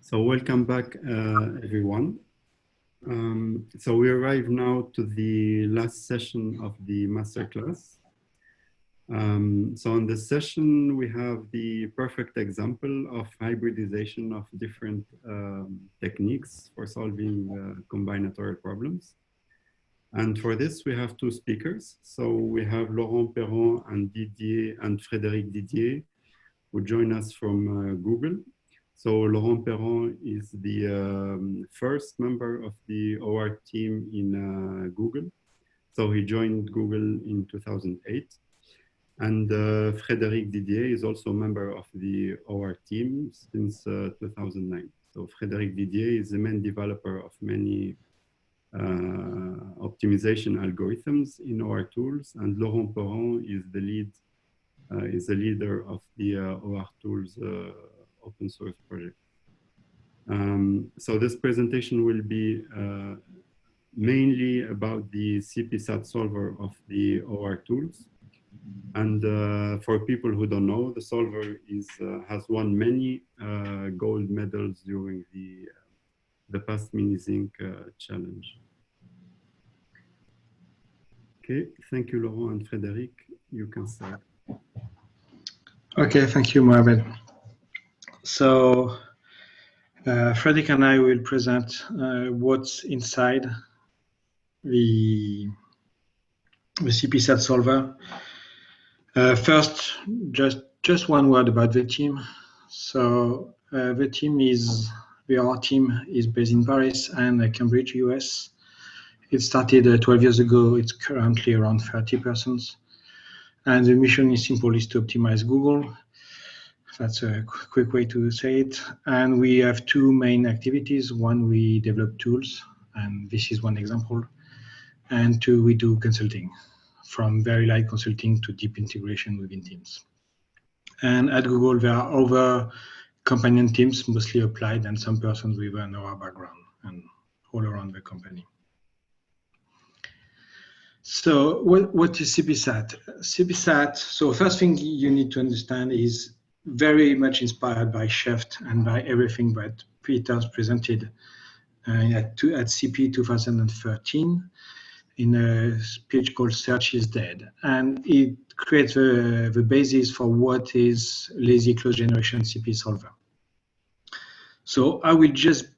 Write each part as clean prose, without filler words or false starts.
So welcome back, everyone. So we arrive now to the last session of the masterclass. So in this session, we have the perfect example of hybridization of different techniques for solving combinatorial problems. And for this, we have two speakers. So we have Laurent Perron and Didier and Frédéric Didier, who join us from Google. So Laurent Perron is the first member of the OR team in Google. So he joined Google in 2008. And Frédéric Didier is also a member of the OR team since 2009. So Frédéric Didier is the main developer of many optimization algorithms in OR tools, and Laurent Perron is the leader of the OR tools open source project. So this presentation will be mainly about the CPSAT solver of the OR tools. And for people who don't know, the solver has won many gold medals during the past Mini-Zinc challenge. Okay, thank you, Laurent and Frédéric. You can start. Okay, thank you, Mohamed. So Frédéric and I will present what's inside the CPSAT solver. First, just one word about the team. So the OR team is based in Paris and Cambridge, US. It started 12 years ago. It's currently around 30 persons. And the mission is simple, is to optimize Google. That's a quick way to say it. And we have two main activities. One, we develop tools, and this is one example. And two, we do consulting, from very light consulting to deep integration within teams. And at Google, there are other companion teams, mostly applied, and some persons with an OR background, and all around the company. So what is CPSAT? CPSAT, so first thing you need to understand is very much inspired by Chef and by everything that Peter's presented at CP 2013 in a speech called Search is Dead. And it creates the basis for what is lazy close generation CP solver. So I will just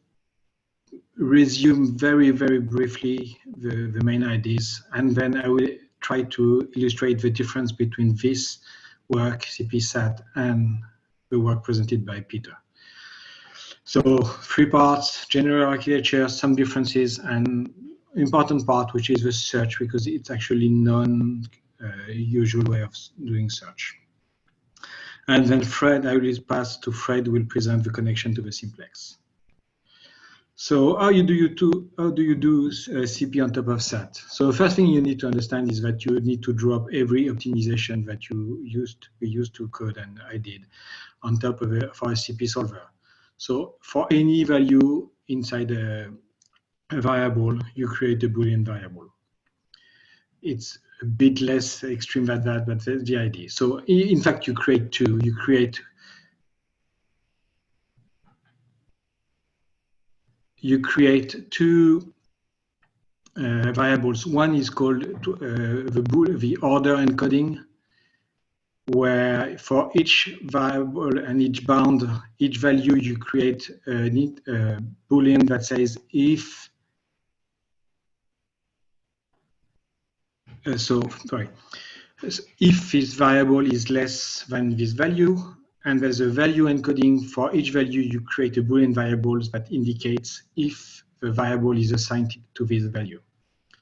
resume very, very briefly the main ideas, and then I will try to illustrate the difference between this work, CPSAT, and the work presented by Peter. So 3 parts: general architecture, some differences, and important part, which is the search, because it's actually non-usual way of doing search. And then I will pass to Fred, who will present the connection to the simplex. So how do you do CP on top of SAT? So the first thing you need to understand is that you need to drop every optimization that we used to code, and I did, on top of for a CP solver. So for any value inside a variable, you create a Boolean variable. It's a bit less extreme than that, but that's the idea. So in fact, you create two. You create two variables. One is called the order encoding, where for each variable and each bound, each value, you create a Boolean that says if. If this variable is less than this value, and there's a value encoding for each value, you create a Boolean variable that indicates if the variable is assigned to this value.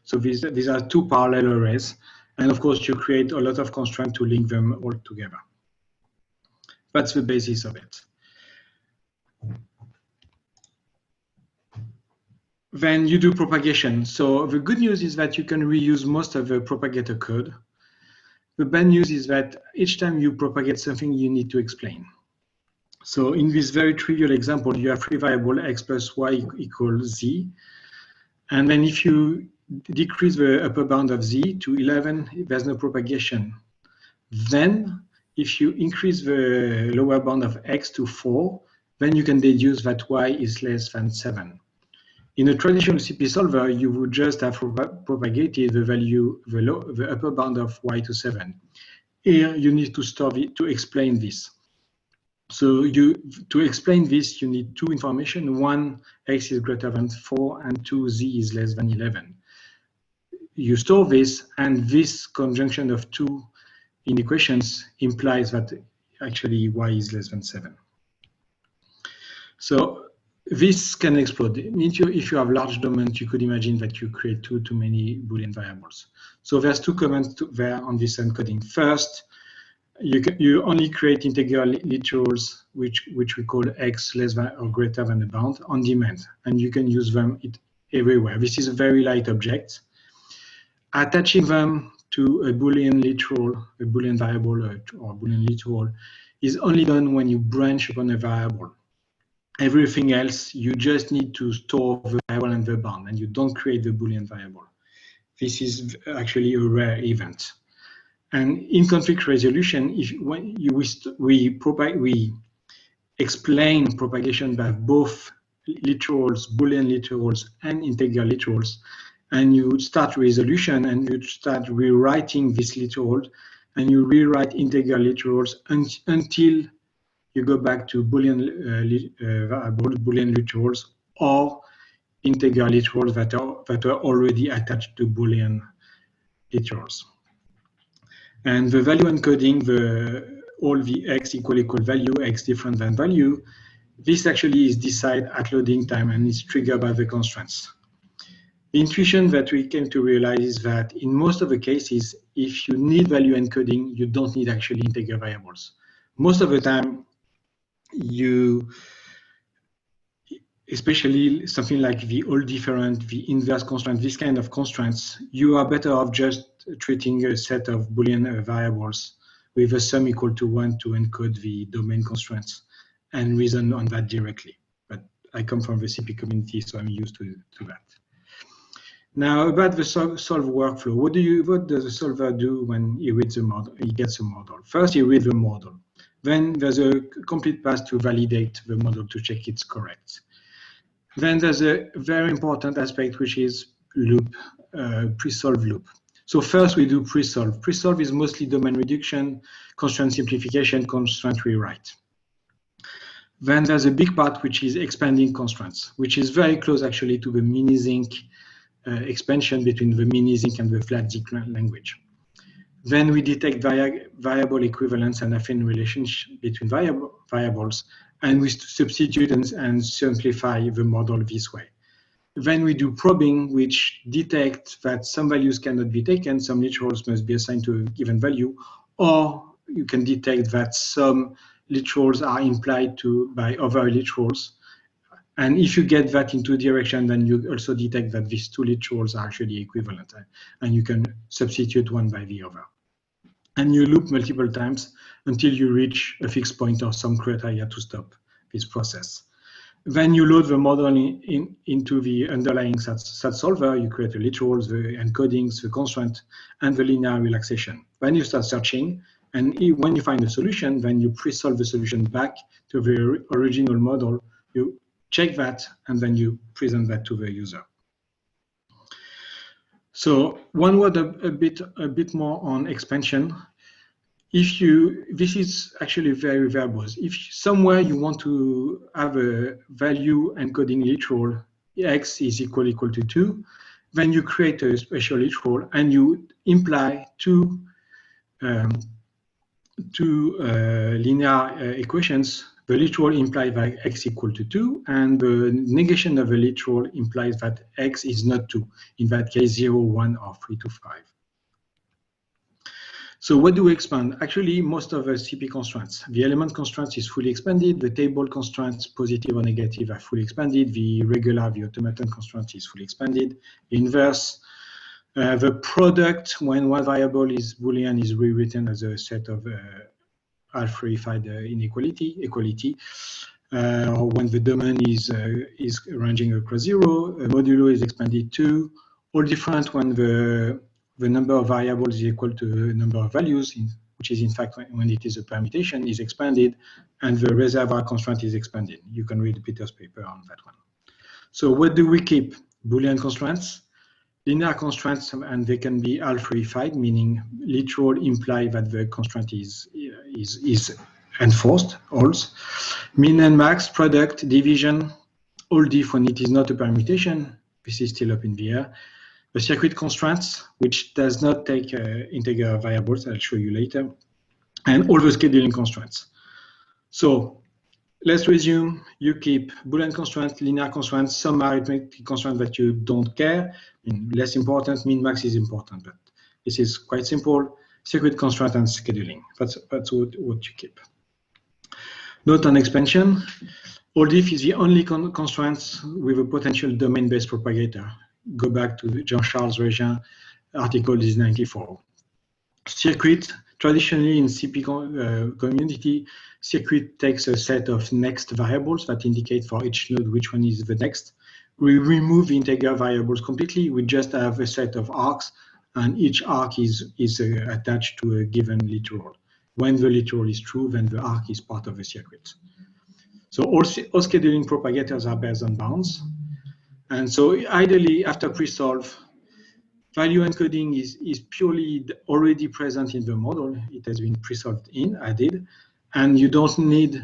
So these are two parallel arrays. And of course, you create a lot of constraints to link them all together. That's the basis of it. Then you do propagation. So the good news is that you can reuse most of the propagator code. The bad news is that each time you propagate something, you need to explain. So in this very trivial example, you have 3 variables, x plus y equals z. And then if you decrease the upper bound of z to 11, there's no propagation. Then if you increase the lower bound of x to 4, then you can deduce that y is less than 7. In a traditional CP solver, you would just have propagated the value, the upper bound of y to 7. Here, you need to store it to explain this. So to explain this, you need two information. One, x is greater than 4, and 2, z is less than 11. You store this, and this conjunction of two inequations implies that actually y is less than 7. So this can explode. If you have large domains, you could imagine that you create too many Boolean variables. So there's two comments there on this encoding. First, you only create integer literals, which we call x less than or greater than the bound on demand, and you can use them everywhere. This is a very light object. Attaching them to a Boolean literal, a Boolean variable, or a Boolean literal is only done when you branch upon a variable. Everything else, you just need to store the variable and the bound, and you don't create the Boolean variable. This is actually a rare event. And in conflict resolution, we explain propagation by both literals, Boolean literals, and integer literals, and you start resolution and you start rewriting this literal, and you rewrite integer literals until you go back to Boolean Boolean literals or integer literals that are already attached to Boolean literals. And the value encoding, all the x equal value, x different than value, this actually is decided at loading time and is triggered by the constraints. The intuition that we came to realize is that in most of the cases, if you need value encoding, you don't need actually integer variables. Most of the time, especially something like the all different, the inverse constraint, this kind of constraints, you are better off just treating a set of Boolean variables with a sum equal to 1 to encode the domain constraints and reason on that directly. But I come from the CP community, so I'm used to that. Now about the solve workflow, what does the solver do when he reads the model? He gets a model. First, he reads the model. Then there's a complete path to validate the model to check it's correct. Then there's a very important aspect, which is loop, pre-solve loop. So first we do pre-solve. Pre-solve is mostly domain reduction, constraint simplification, constraint rewrite. Then there's a big part which is expanding constraints, which is very close actually to the mini-zinc expansion between the mini-zinc and the flat-zinc language. Then we detect variable equivalence and affine relationship between variables, and we substitute and simplify the model this way. Then we do probing, which detects that some values cannot be taken, some literals must be assigned to a given value, or you can detect that some literals are implied by other literals. And if you get that into direction, then you also detect that these two literals are actually equivalent, and you can substitute one by the other. And you loop multiple times until you reach a fixed point or some criteria to stop this process. Then you load the model into the underlying SAT solver. You create the literals, the encodings, the constraint, and the linear relaxation. Then you start searching, and when you find a solution, then you pre-solve the solution back to the original model. You check that, and then you present that to the user. So one word a bit more on expansion. This is actually very verbose. If somewhere you want to have a value encoding literal, x is equal to 2, then you create a special literal and you imply two linear equations. The literal implies that x equal to 2, and the negation of the literal implies that x is not 2. In that case, 0, 1, or 3 to 5. So what do we expand? Actually, most of the CP constraints. The element constraints is fully expanded. The table constraints, positive or negative, are fully expanded. The regular, the automaton constraint is fully expanded. The inverse, the product, when one variable is Boolean, is rewritten as a set of half-verified equality. When the domain is ranging across 0, modulo is expanded to all different when the number of variables is equal to the number of values. which is in fact when it is a permutation, is expanded, and the reservoir constraint is expanded. You can read Peter's paper on that one. So what do we keep? Boolean constraints, linear constraints, and they can be alpha-ified, meaning literal imply that the constraint is enforced, also. Min and max, product, division, all diff when it is not a permutation. This is still up in the air. The circuit constraints, which does not take integer variables, I'll show you later, and all the scheduling constraints. So let's resume. You keep Boolean constraints, linear constraints, some arithmetic constraints that you don't care. I mean, less important, min max is important, but this is quite simple. Circuit constraint and scheduling. That's what you keep. Note on expansion. All diff is the only constraints with a potential domain-based propagator. Go back to Jean-Charles Régin article is 94. Circuit, traditionally in CP community, circuit takes a set of next variables that indicate for each node which one is the next. We remove integer variables completely. We just have a set of arcs, and each arc is attached to a given literal. When the literal is true, then the arc is part of the circuit. So all scheduling propagators are based on bounds. And so ideally, after pre-solve, value encoding is purely already present in the model. It has been pre-solved added, and you don't need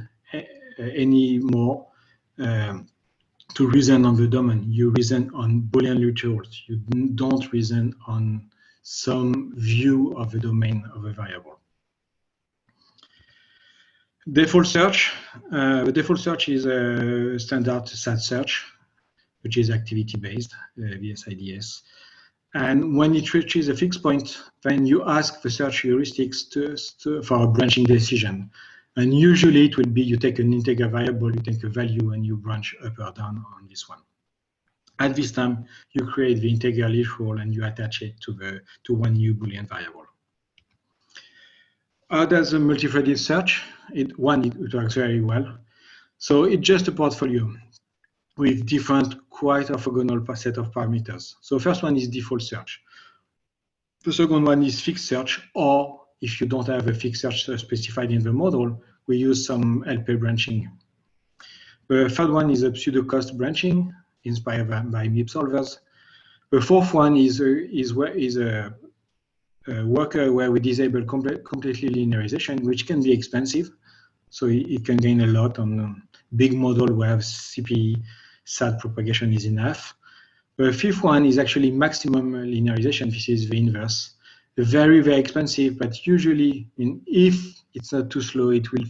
any more to reason on the domain. You reason on Boolean literals. You don't reason on some view of the domain of a variable. Default search. The default search is a standard SAT search, which is activity-based, VSIDS. And when it reaches a fixed point, then you ask the search heuristics for a branching decision. And usually it will be you take an integer variable, you take a value, and you branch up or down on this one. At this time, you create the integer literal and you attach it to one new Boolean variable. How does a multi-threaded search? It works very well. So it's just a portfolio with different quite orthogonal set of parameters. So first one is default search. The second one is fixed search, or if you don't have a fixed search specified in the model, we use some LP branching. The third one is a pseudo-cost branching inspired by MIP solvers. The fourth one is a worker where we disable completely linearization, which can be expensive. So it can gain a lot on a big model where CP SAT propagation is enough. The fifth one is actually maximum linearization. This is the inverse. Very, very expensive, but usually, if it's not too slow, it will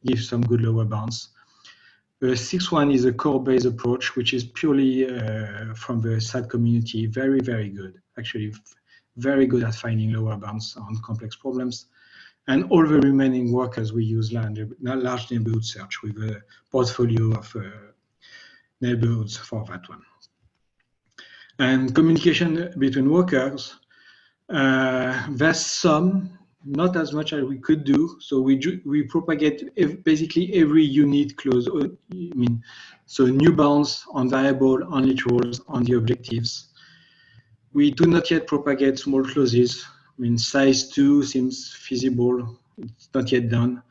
give some good lower bounds. The sixth one is a core-based approach, which is purely from the SAT community. Very, very good. Actually, very good at finding lower bounds on complex problems. And all the remaining workers, we use large neighborhood search with a portfolio of neighborhoods for that one. And communication between workers, there's some, not as much as we could do. So we propagate basically every unit close. So new bounds on variable, on literals, on the objectives. We do not yet propagate small clauses. Size 2 seems feasible. It's not yet done.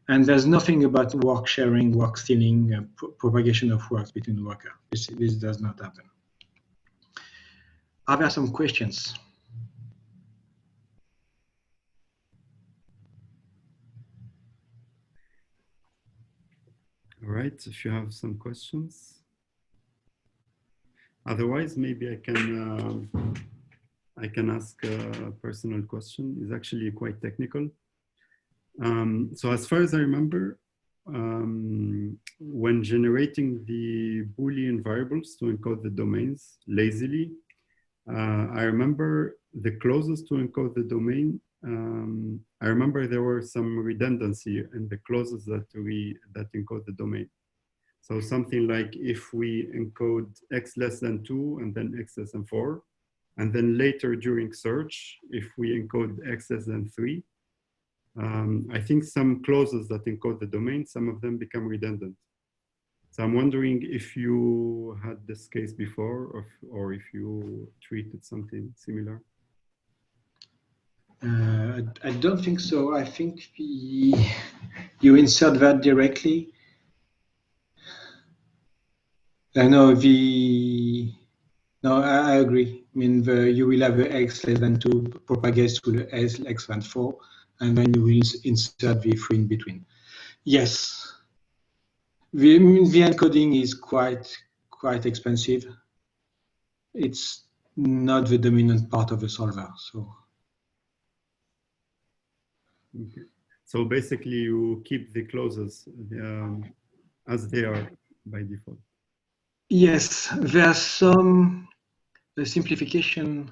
And there's nothing about work sharing, work stealing, propagation of works between workers. This does not happen. Are there some questions? All right, if you have some questions. Otherwise, maybe I can ask a personal question. It's actually quite technical. So as far as I remember, when generating the Boolean variables to encode the domains lazily, I remember the clauses to encode the domain. I remember there were some redundancy in the clauses that encode the domain. So something like if we encode x less than 2 and then x less than 4, and then later during search, if we encode x less than 3, I think some clauses that encode the domain, some of them become redundant. So I'm wondering if you had this case before, or if you treated something similar. I don't think so. I think you insert that directly. No, I agree. I mean, you will have the x less than 2 propagates to the s less than 4, and then you will insert the 3 in between. Yes, the encoding is quite expensive. It's not the dominant part of the solver. So. Okay. So basically, you keep the clauses as they are by default. Yes, there's some simplification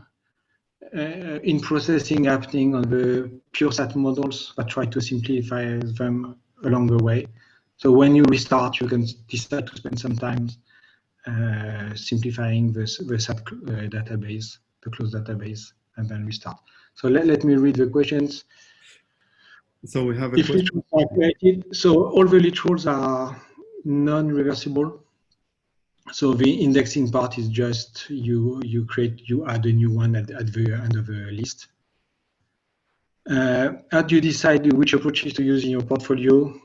in processing happening on the pure sat models that try to simplify them along the way. So when you restart, you can decide to spend some time simplifying the sat database, the closed database, and then restart. So let me read the questions. So we have a question. If literals are created, so all the literals are non-reversible. So the indexing part is just you add a new one at the end of the list. How do you decide which approaches to use in your portfolio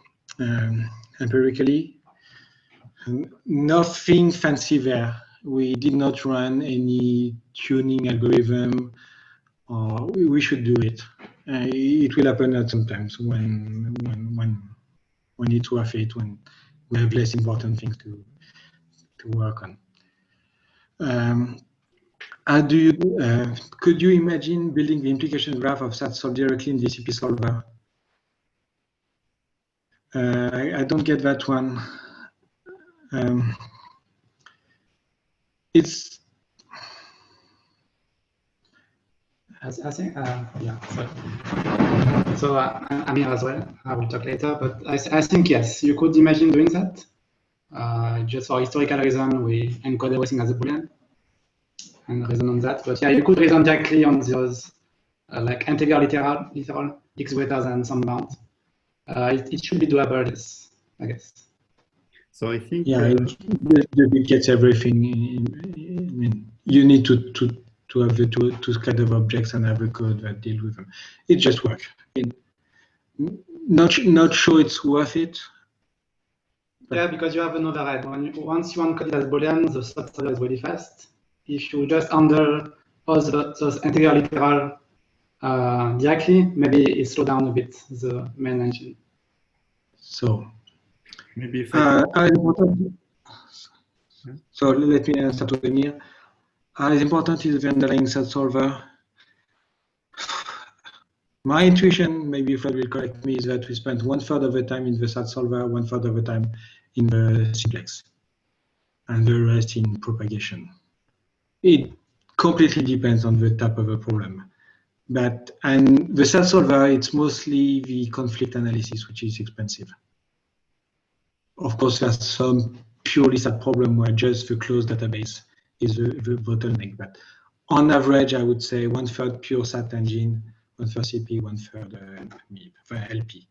empirically? Nothing fancy there. We did not run any tuning algorithm, or we should do it. It will happen at some times when it's worth it, when we have less important things to work on. How do you could you imagine building the implication graph of SAT-solve directly in the CP solver? I don't get that one. It's. I think, yeah. So I'm here as well. I will talk later, but I think yes, you could imagine doing that. Just for historical reason, we encode everything as a Boolean and reason on that. But yeah, you could reason directly on those like integer literal x greater than some bound. It should be doable, yes, I guess. So I think it gets everything. I mean, you need to have the two kind of objects and have a code that deal with them. It just works. Not sure it's worth it. Yeah, because you have an overhead. Once you encode it as Boolean, the SAT solver is really fast. If you just handle all those integer literal directly, maybe it slows down a bit the main engine. So maybe if so let me start with Emir. As important is the underlying SAT solver. My intuition, maybe Fred will correct me, is that we spent 1/3 of the time in the SAT solver, 1/3 of the time in the simplex, and the rest in propagation. It completely depends on the type of a problem. And the SAT solver, it's mostly the conflict analysis, which is expensive. Of course, there's some purely SAT problem where just the closed database is the bottleneck. But on average, I would say 1/3 pure SAT engine, 1/3 CP, 1/3 LP.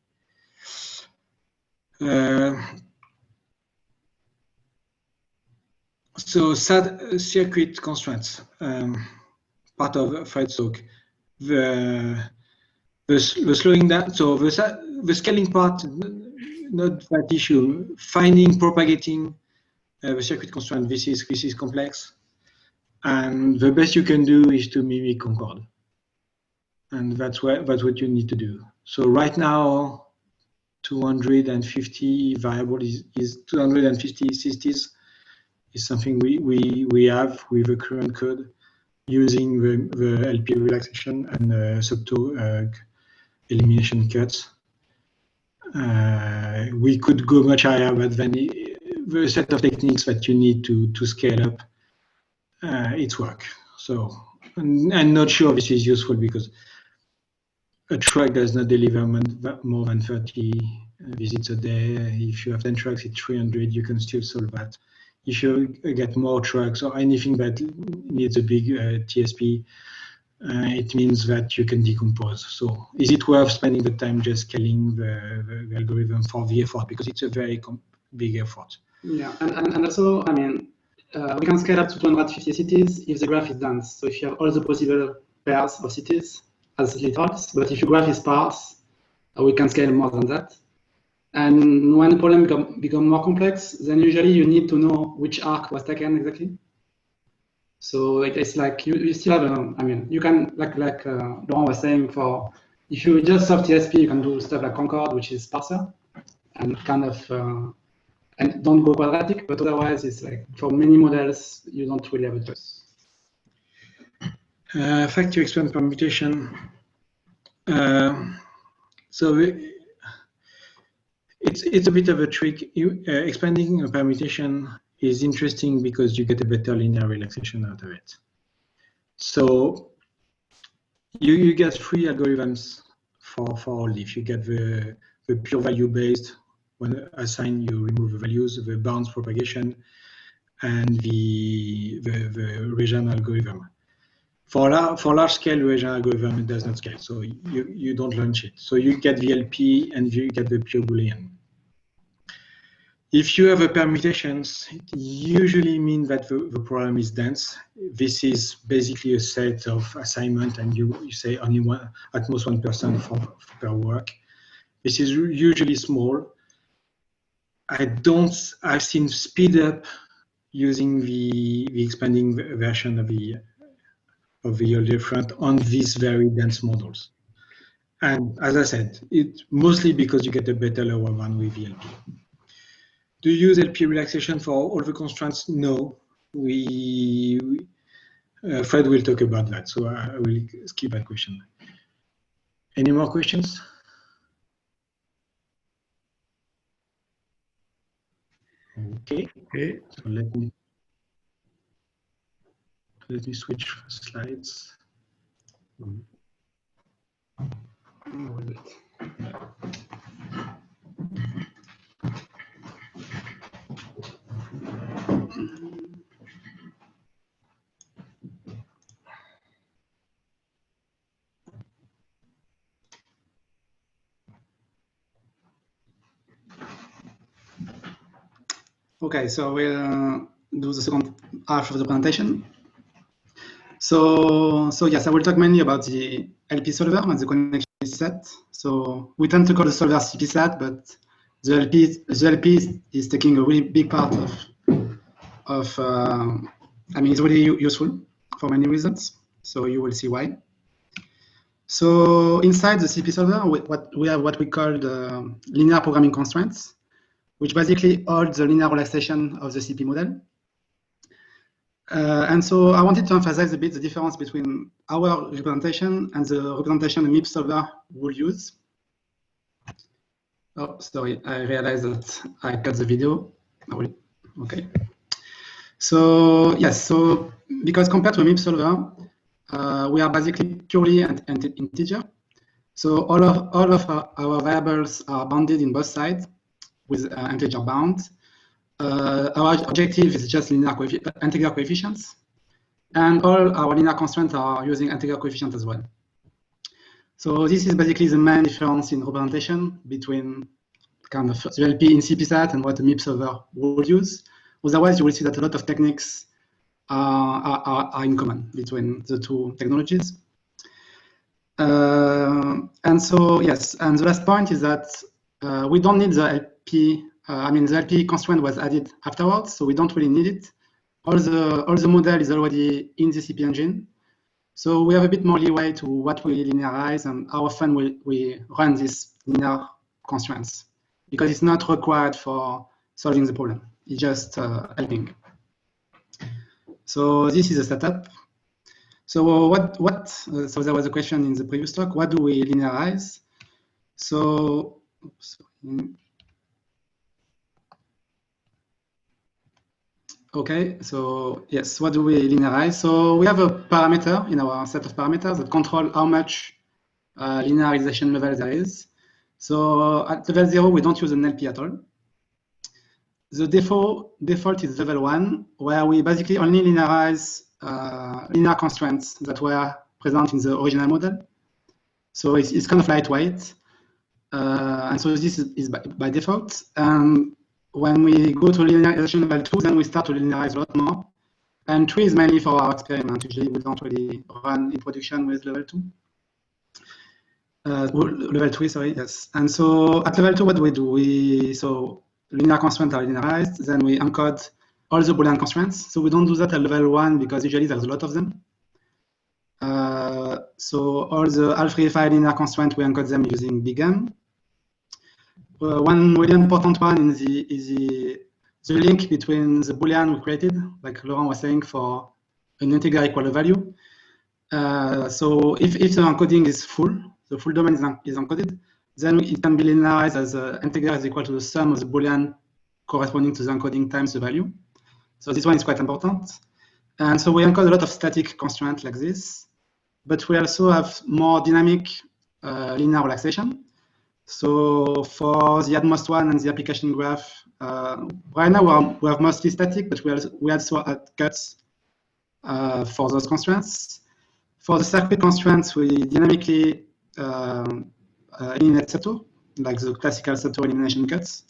So SAT circuit constraints, part of Fred's talk. The slowing down, so the scaling part, not that issue. Finding, propagating the circuit constraint, this is complex. And the best you can do is to mimic Concord. And that's what you need to do. So right now, 250 variable is 250 systems is something we have with the current code using the LP relaxation and subto elimination cuts. We could go much higher, but then the set of techniques that you need to scale up, it's work. So I'm not sure this is useful because a truck does not deliver more than 30 visits a day. If you have 10 trucks, it's 300. You can still solve that. If you get more trucks or anything that needs a big TSP, it means that you can decompose. So is it worth spending the time just scaling the algorithm for the effort? Because it's a very big effort. Yeah, and also, I mean, we can scale up to 250 cities if the graph is dense. So if you have all the possible pairs of cities, as literals, but if your graph is sparse, we can scale more than that. And when the problem become more complex, then usually you need to know which arc was taken exactly. So it's like you still have, I mean, you can, like Laurent was saying, if you just solve TSP, you can do stuff like Concord, which is sparser, and kind of, and don't go quadratic, but otherwise it's like, for many models, you don't really have a choice. Factor expand permutation. So it's a bit of a trick. Expanding a permutation is interesting because you get a better linear relaxation out of it. So you get three algorithms for all leaf. You get the pure value based, when assign you remove the values, the bounds propagation, and the region algorithm. For large scale region algorithm, it does not scale, so you don't launch it. So you get the LP and you get the pure Boolean. If you have a permutations, it usually means that the problem is dense. This is basically a set of assignment, and you say only one, at most 1% per work. This is usually small. I've seen speed up using the expanding version of the yield different on these very dense models. And as I said, it's mostly because you get a better lower one with the LP. Do you use LP relaxation for all the constraints? No. Fred will talk about that, so I will skip that question. Any more questions? Okay. So let me switch slides. Okay, so we'll do the second half of the presentation. So yes, I will talk mainly about the LP solver and the connection set. So we tend to call the solver CPSAT, but the LP is taking a really big part of I mean, it's really useful for many reasons. So you will see why. So inside the CP solver, we have what we call the linear programming constraints, which basically hold the linear relaxation of the CP model. And so I wanted to emphasize a bit the difference between our representation and the representation the MIP solver will use. Oh, sorry, I realized that I cut the video. Okay. So yes, so because compared to a MIP solver, we are basically purely an integer. So all of our variables are bounded in both sides with integer bounds. Our objective is just integer coefficients, and all our linear constraints are using integer coefficients as well. So this is basically the main difference in representation between kind of the LP in CPSAT and what the MIP solver would use. Otherwise, you will see that a lot of techniques are in common between the two technologies. And so, yes, and the last point is that we don't need the LP. I mean, the LP constraint was added afterwards, so we don't really need it. All the model is already in the CP engine. So we have a bit more leeway to what we linearize and how often we run these linear constraints, because it's not required for solving the problem. It's just helping. So this is a setup. So so there was a question in the previous talk, what do we linearize? So, okay, so yes, what do we linearize? So we have a parameter in our set of parameters that control how much linearization level there is. So at level 0, we don't use an LP at all. The default is level 1, where we basically only linearize linear constraints that were present in the original model. So it's kind of lightweight. And so this is by default. When we go to linearization level 2, then we start to linearize a lot more. And 3 is mainly for our experiment. Usually we don't really run in production with level 2. Level 3, sorry, yes. And so at level 2, what do we do? So linear constraints are linearized, then we encode all the Boolean constraints. So we don't do that at level 1 because usually there's a lot of them. So all the Alfreify linear constraints, we encode them using big M. One really important one is the link between the Boolean we created, like Laurent was saying, for an integer equal a value. So if the encoding is full, the full domain is encoded, then it can be linearized as the integer is equal to the sum of the Boolean corresponding to the encoding times the value. So this one is quite important. And so we encode a lot of static constraints like this, but we also have more dynamic linear relaxation. So for the AdMost one and the application graph, right now we have mostly static, but we also add cuts for those constraints. For the circuit constraints, we dynamically eliminate Sato, like the classical Sato elimination cuts.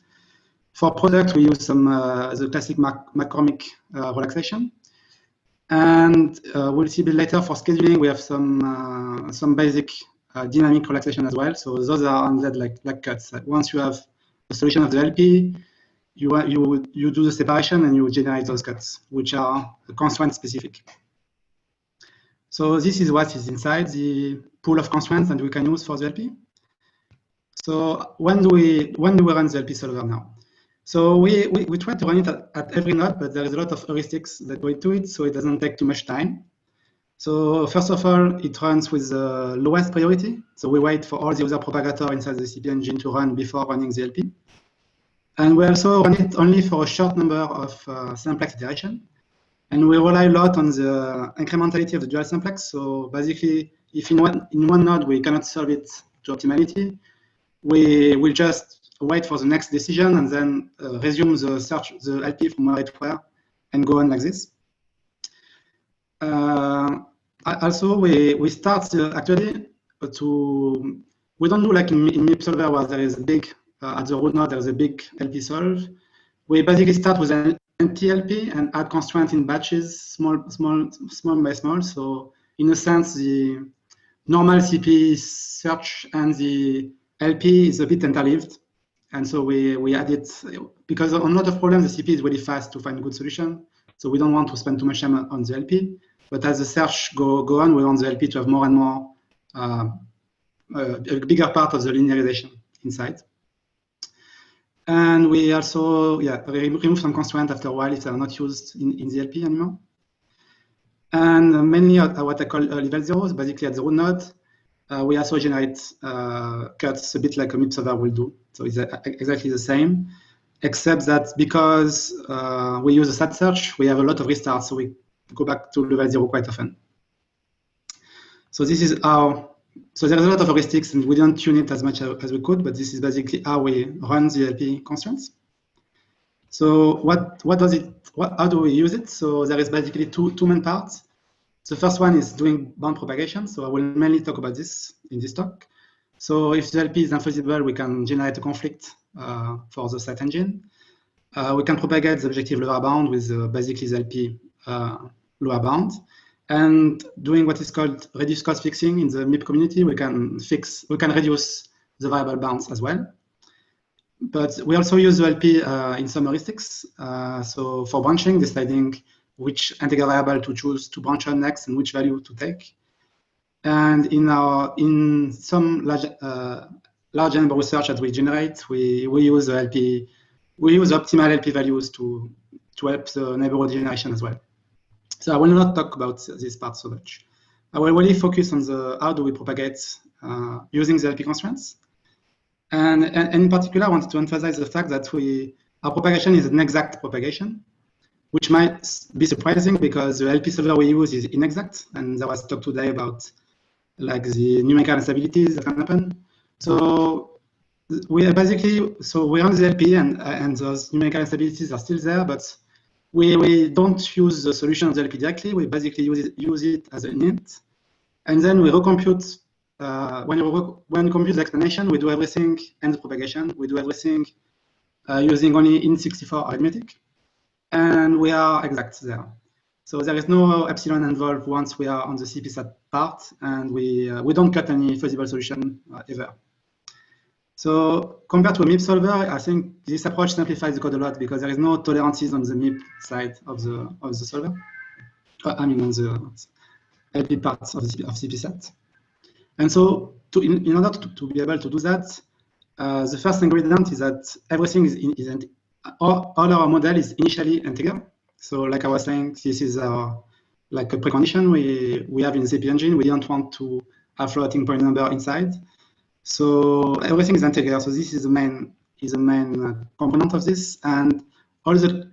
For product, we use some the classic McCormick relaxation. And we'll see a bit later for scheduling, we have some basic dynamic relaxation as well. So those are handled like cuts. Once you have the solution of the LP, you do the separation and you generate those cuts, which are constraint specific. So this is what is inside the pool of constraints that we can use for the LP. So when do we run the LP solver now? So we try to run it at every node, but there is a lot of heuristics that go into it, so it doesn't take too much time. So first of all, it runs with the lowest priority. So we wait for all the other propagators inside the CP engine to run before running the LP. And we also run it only for a short number of simplex iterations. And we rely a lot on the incrementality of the dual simplex. So basically, if in one node we cannot solve it to optimality, we will just wait for the next decision and then resume the search, the LP from where it were, and go on like this. Also, we start actually we don't do like in MIP solver where there is a big at the root node there is a big LP solve. We basically start with an empty LP and add constraints in batches, small by small. So in a sense, the normal CP search and the LP is a bit interleaved. And so we add it because on a lot of problems, the CP is really fast to find a good solution. So we don't want to spend too much time on the LP. But as the search go on, we want the LP to have more and more a bigger part of the linearization inside. And we also remove some constraints after a while if they are not used in the LP anymore. And mainly at what I call level zeros, basically at the root node, we also generate cuts a bit like a MIP solver will do. So it's exactly the same, except that because we use a SAT search, we have a lot of restarts, so we go back to level 0 quite often. So this is how. So there's a lot of heuristics, and we don't tune it as much as we could, but this is basically how we run the LP constraints. So how do we use it? So there is basically two main parts. The first one is doing bound propagation. So I will mainly talk about this in this talk. So if the LP is infeasible, we can generate a conflict for the SAT engine. We can propagate the objective lower bound with basically the LP lower bound. And doing what is called reduce cost fixing in the MIP community, we can reduce the variable bounds as well. But we also use the LP in some heuristics. So for branching, deciding which integer variable to choose to branch on next and which value to take. And in some large number research that we generate, we use the LP. We use optimal LP values to help the neighborhood generation as well. So I will not talk about this part so much. I will really focus on the how do we propagate using the LP constraints. And in particular, I wanted to emphasize the fact that our propagation is an exact propagation, which might be surprising because the LP solver we use is inexact. And there was talk today about like the numerical instabilities that can happen. So we run the LP and those numerical instabilities are still there, but we don't use the solution of the LP directly. We basically use it as an int. And then we recompute, when we compute the explanation, we do everything and the propagation. We do everything using only int64 arithmetic. And we are exact there. So there is no epsilon involved once we are on the CPSAT part, and we don't cut any feasible solution ever. So compared to a MIP solver, I think this approach simplifies the code a lot because there is no tolerances on the MIP side of the solver. I mean on the LP parts of CPSAT. And so in order to be able to do that, the first ingredient is that everything is all our model is initially integer. So like I was saying, this is like a precondition we have in the CP engine. We don't want to have floating point number inside. So everything is integer. So this is the main component of this, and all the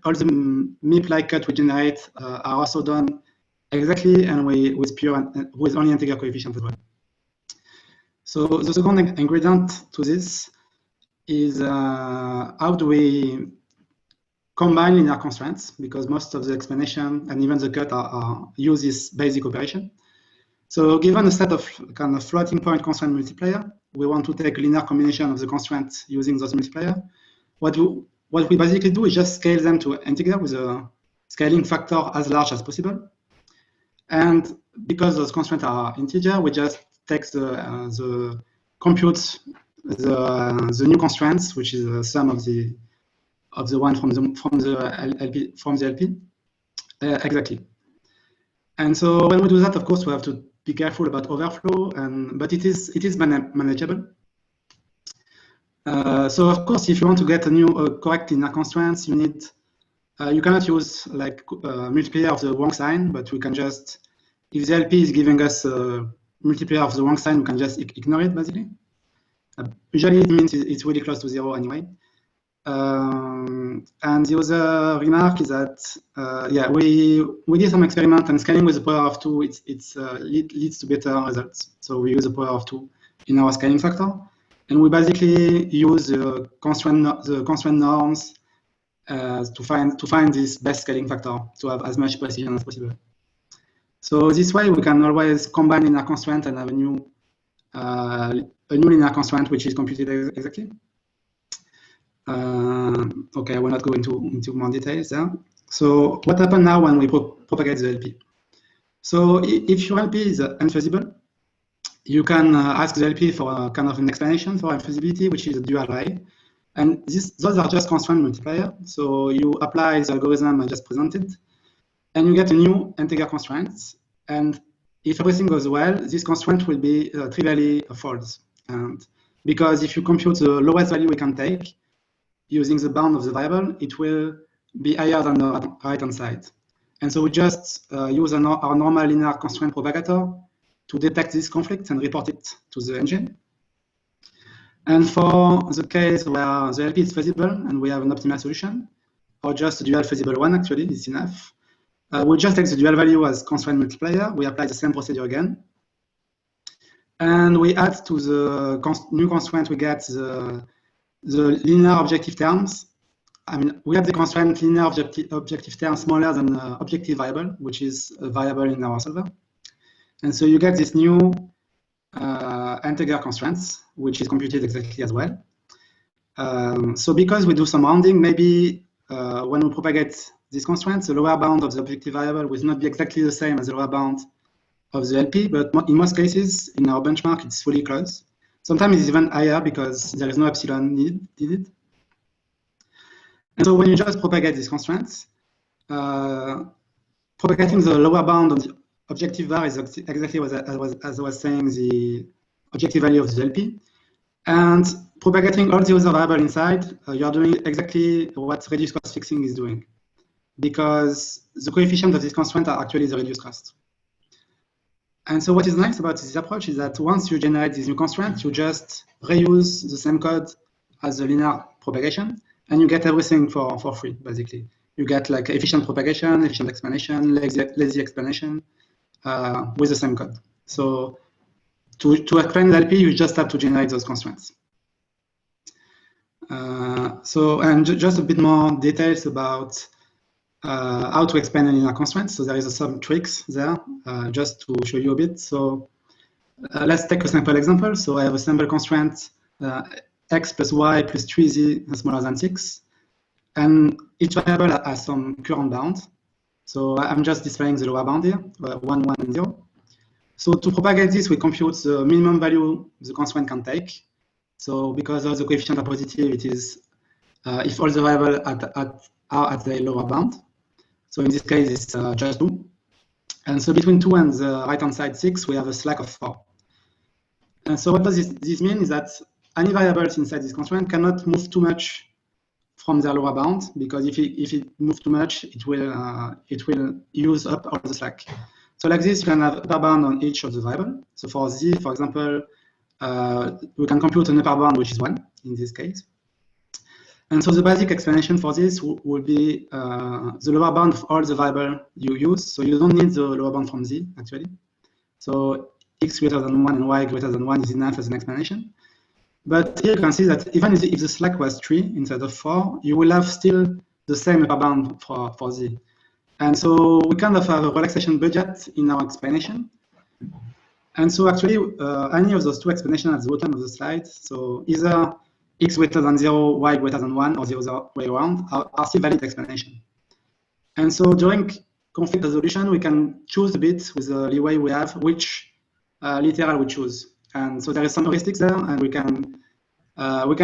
MIP-like cut we generate are also done exactly and with pure and with only integer coefficient as well. So the second ingredient to this is how do we combine linear constraints, because most of the explanation and even the cut use this basic operation. So given a set of kind of floating point constraint multiplier, we want to take a linear combination of the constraints using those multiplier. What we basically do is just scale them to integer with a scaling factor as large as possible. And because those constraints are integer, we just take the compute the new constraints, which is the sum of the one from the LP exactly. And so when we do that, of course, we have to be careful about overflow, but it is manageable. So of course, if you want to get a new correct linear constraints, you need you cannot use like multiplier of the wrong sign, but we can just, if the LP is giving us a multiplier of the wrong sign, we can just ignore it basically. Usually it means it's really close to 0 anyway. And the other remark is that yeah, we did some experiment, and scaling with the power of 2 leads to better results. So we use the power of 2 in our scaling factor, and we basically use the constraint norms to find this best scaling factor to have as much precision as possible. So this way we can always combine linear constraint and have a new linear constraint which is computed exactly. Okay, I will not go into more details there. So what happens now when we propagate the LP? So if your LP is unfeasible, you can ask the LP for a kind of an explanation for unfeasibility, which is a dual array. And those are just constraint multiplier. So you apply the algorithm I just presented, and you get a new integer constraint. And if everything goes well, this constraint will be trivially false. And because if you compute the lowest value we can take using the bound of the variable, it will be higher than the right-hand side. And so we just use our normal linear constraint propagator to detect this conflict and report it to the engine. And for the case where the LP is feasible and we have an optimal solution, or just a dual feasible one, actually, is enough. We'll just take the dual value as constraint multiplier. We apply the same procedure again. And we add to the new constraint, we get the linear objective terms. I mean, we have the constraint linear objective term smaller than the objective variable, which is a variable in our solver. And so you get this new integer constraints, which is computed exactly as well. So because we do some rounding, maybe when we propagate these constraints, the lower bound of the objective variable will not be exactly the same as the lower bound of the LP, but in most cases, in our benchmark, it's fully close. Sometimes it's even higher because there is no epsilon needed. And so when you just propagate these constraints, propagating the lower bound of the objective var is exactly as I was saying, the objective value of the LP. And propagating all the other variables inside, you're doing exactly what reduced cost fixing is doing, because the coefficient of this constraint are actually the reduced cost. And so what is nice about this approach is that once you generate these new constraints, you just reuse the same code as the linear propagation, and you get everything for free, basically. You get like efficient propagation, efficient explanation, lazy explanation with the same code. So to explain the LP, you just have to generate those constraints. And just a bit more details about how to explain a linear constraint. So there is some tricks there, just to show you a bit. So let's take a simple example. So I have a simple constraint, x plus y plus 3z smaller than 6. And each variable has some current bound. So I'm just displaying the lower bound here, 1, 1, and 0. So to propagate this, we compute the minimum value the constraint can take. So because of the coefficient are positive, it is if all the variables are at the lower bound. So in this case, it's just 2. And so between 2 and the right-hand side 6, we have a slack of 4. And so what does this mean is that any variables inside this constraint cannot move too much from their lower bound, because if it moves too much, it will use up all the slack. So like this, you can have upper bound on each of the variables. So for z, for example, we can compute an upper bound, which is 1 in this case. And so the basic explanation for this will be the lower bound of all the variables you use. So you don't need the lower bound from z, actually. So x greater than 1 and y greater than 1 is enough as an explanation. But here you can see that even if the slack was 3 instead of 4, you will have still the same upper bound for z. And so we kind of have a relaxation budget in our explanation. And so actually, any of those two explanations at the bottom of the slide, so either x greater than 0, y greater than 1, or the other way around, are still valid explanation. And so during conflict resolution, we can choose a bit with the leeway we have which literal we choose. And so there is some heuristics there, and we can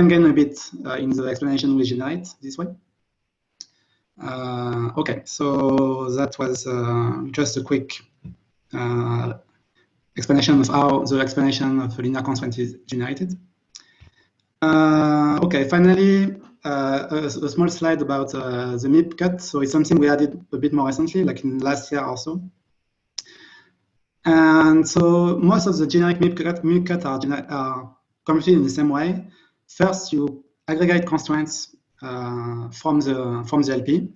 gain a bit in the explanation we generate this way. Okay, so that was just a quick explanation of how the explanation of linear constraint is generated. Okay, finally, a small slide about the MIP cut. So it's something we added a bit more recently, like in last year or so. And so most of the generic MIP cut are computed in the same way. First, you aggregate constraints from the LP.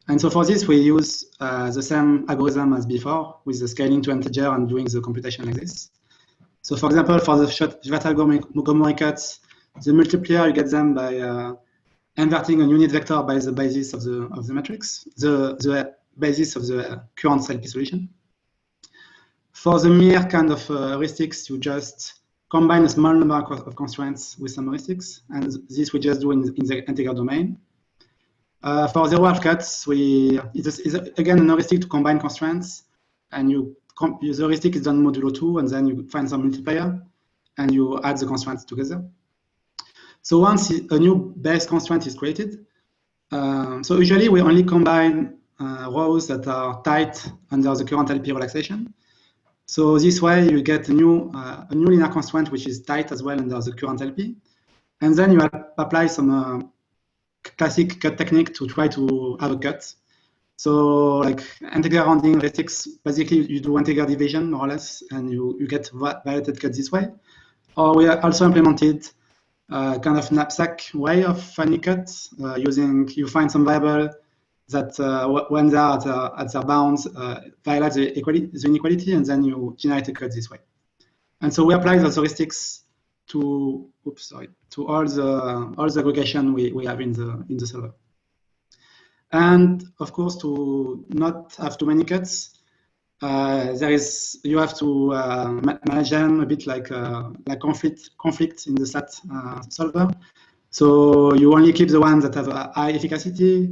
And so for this, we use the same algorithm as before, with the scaling to integer and doing the computation like this. So for example, for the Schwarzschild-Montgomery cuts, the multiplier, you get them by inverting a unit vector by the basis of the matrix, the basis of the current LP solution. For the mere kind of heuristics, you just combine a small number of constraints with some heuristics, and this we just do in the integer domain. For the half cuts, it's again an heuristic to combine constraints, and the heuristic is done modulo 2, and then you find some multiplier, and you add the constraints together. So once a new base constraint is created, so usually we only combine rows that are tight under the current LP relaxation. So this way you get a new linear constraint which is tight as well under the current LP, and then you apply some classic cut technique to try to have a cut. So like integer rounding heuristics, basically you do integer division more or less, and you get violated cut this way. Or we also implemented kind of knapsack way of finding cuts, you find some variable that when they are at their bounds violate the inequality, and then you generate a cut this way. And so we apply those heuristics to all the aggregation we have in the solver. And of course, to not have too many cuts, you have to manage them a bit like conflict in the SAT solver. So you only keep the ones that have a high efficacy,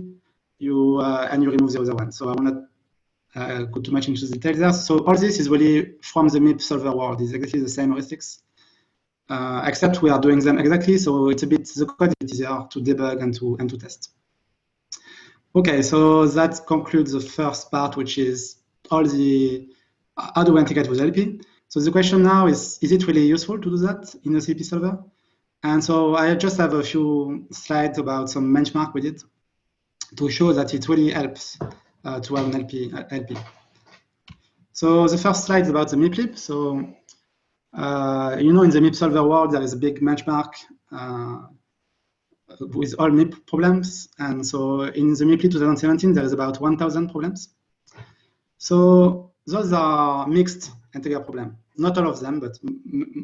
and you remove the other ones. So I will not go too much into the details there. So all this is really from the MIP solver world. It's exactly the same heuristics, except we are doing them exactly. So it's the code is easier to debug and to test. Okay, so that concludes the first part, which is how do we integrate with LP. So the question now is it really useful to do that in a CP solver? And so I just have a few slides about some benchmark we did to show that it really helps to have an LP. So the first slide is about the MIP. So in the MIP solver world, there is a big benchmark with all MIP problems. And so in the MIP 2017, there is about 1,000 problems. So those are mixed integer problems. Not all of them, but a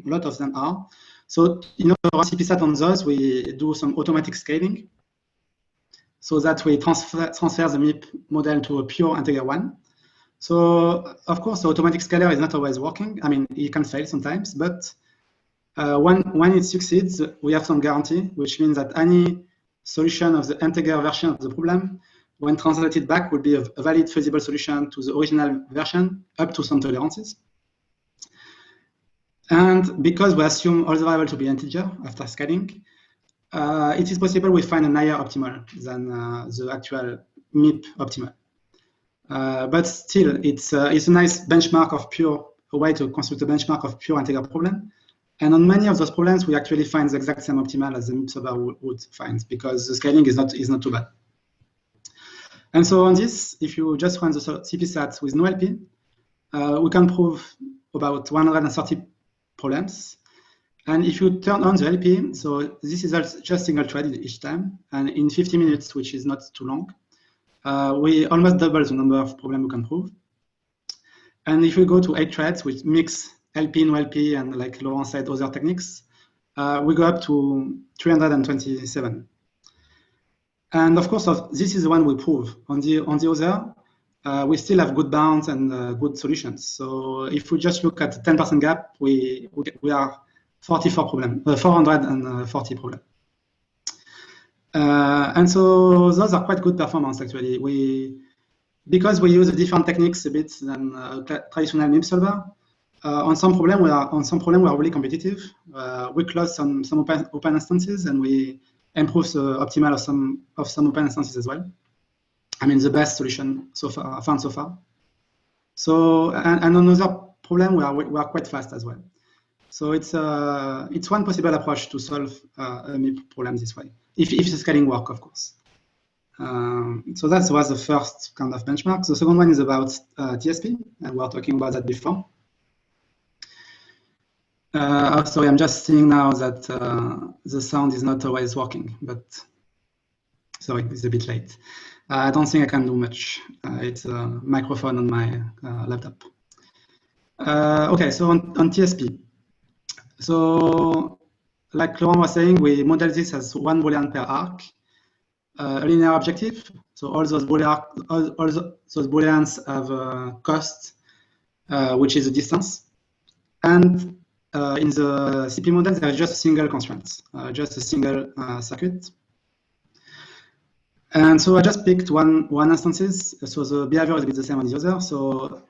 lot of them are. So in order to run CPSAT on those, we do some automatic scaling, so that we transfer the MIP model to a pure integer one. So of course, the automatic scaler is not always working. I mean, it can fail sometimes, but when it succeeds, we have some guarantee, which means that any solution of the integer version of the problem when translated back, would be a valid feasible solution to the original version up to some tolerances. And because we assume all the variables to be integer after scaling, it is possible we find an higher optimal than the actual MIP optimal. But still, it's a nice benchmark of a way to construct a benchmark of pure integer problem. And on many of those problems, we actually find the exact same optimal as the MIP solver would find, because the scaling is not too bad. And so on this, if you just run the CPSAT with no LP, we can prove about 130 problems. And if you turn on the LP, so this is just single-threaded each time, and in 50 minutes, which is not too long, we almost double the number of problems we can prove. And if we go to 8 threads, which mix LP, no LP, and like Laurent said, other techniques, we go up to 327. And of course, this is the one we prove. On the other, we still have good bounds and good solutions. So if we just look at the 10% gap, we are 44 problem, 440 problem. And so those are quite good performance actually. Because we use different techniques a bit than traditional MIP solver. On some problem we are really competitive. We close some open instances and we improve the optimal of some open instances as well. I mean the best solution so far found so far. So and on another problem we are quite fast as well. So it's one possible approach to solve a MIP problem this way, if the scaling work, of course. So that was the first kind of benchmark. The second one is about TSP, and we were talking about that before. Sorry, I'm just seeing now that the sound is not always working, but sorry, it's a bit late. I don't think I can do much. It's a microphone on my laptop. Okay, so on TSP. So like Laurent was saying, we model this as one Boolean per arc, a linear objective. So all those Booleans have a cost, which is a distance. And in the CP model, there is just a single constraint, just a single circuit. And so I just picked one instances. So the behavior is a bit the same on the other. So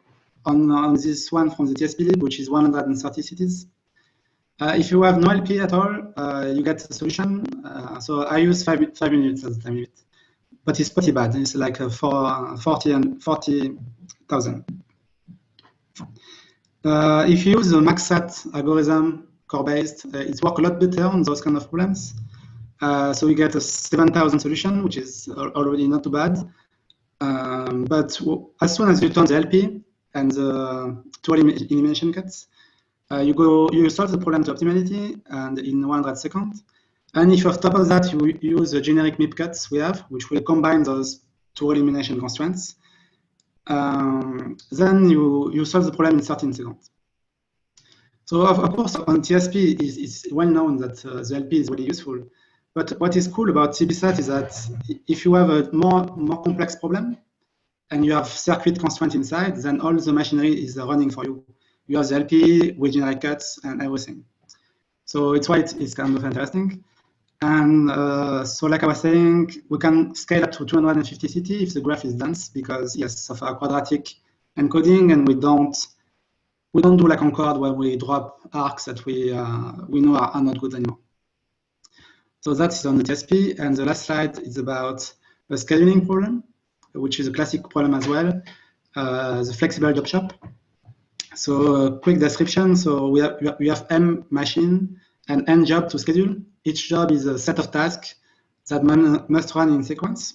on this one from the TSP lib, which is 130 cities, if you have no LP at all, you get a solution. So I use 5 minutes as the time limit, but it's pretty bad. It's like 40,000. If you use the MaxSat algorithm, core-based, it works a lot better on those kind of problems. So you get a 7,000 solution, which is already not too bad. But as soon as you turn the LP and the two elimination cuts, you solve the problem to optimality and in 100 seconds. And if on top of that you use the generic MIP cuts we have, which will combine those two elimination constraints, then you solve the problem in 13 seconds. So of course on TSP it's well known that the LP is really useful. But what is cool about CPSAT is that if you have a more complex problem and you have circuit constraint inside, then all the machinery is running for you. You have the LP with generic cuts and everything. So it's why it's kind of interesting. And so like I was saying, we can scale up to 250 CT if the graph is dense, because yes, of our quadratic encoding, and we don't do like on chord where we drop arcs that we know are not good anymore. So that's on the TSP. And the last slide is about a scaling problem, which is a classic problem as well, the flexible job shop. So a quick description. So we have M machine and N job to schedule. Each job is a set of tasks that must run in sequence.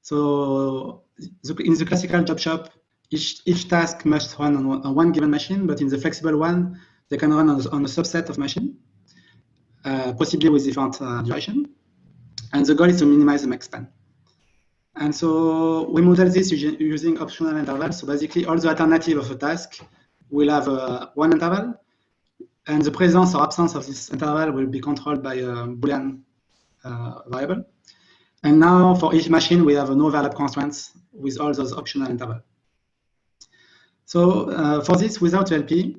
So in the classical job shop, each task must run on one given machine, but in the flexible one, they can run on a subset of machines, possibly with different duration. And the goal is to minimize the max span. And so we model this using optional intervals. So basically, all the alternative of a task will have one interval, and the presence or absence of this interval will be controlled by a Boolean variable. And now for each machine, we have an overlap constraints with all those optional intervals. So for this, without LP,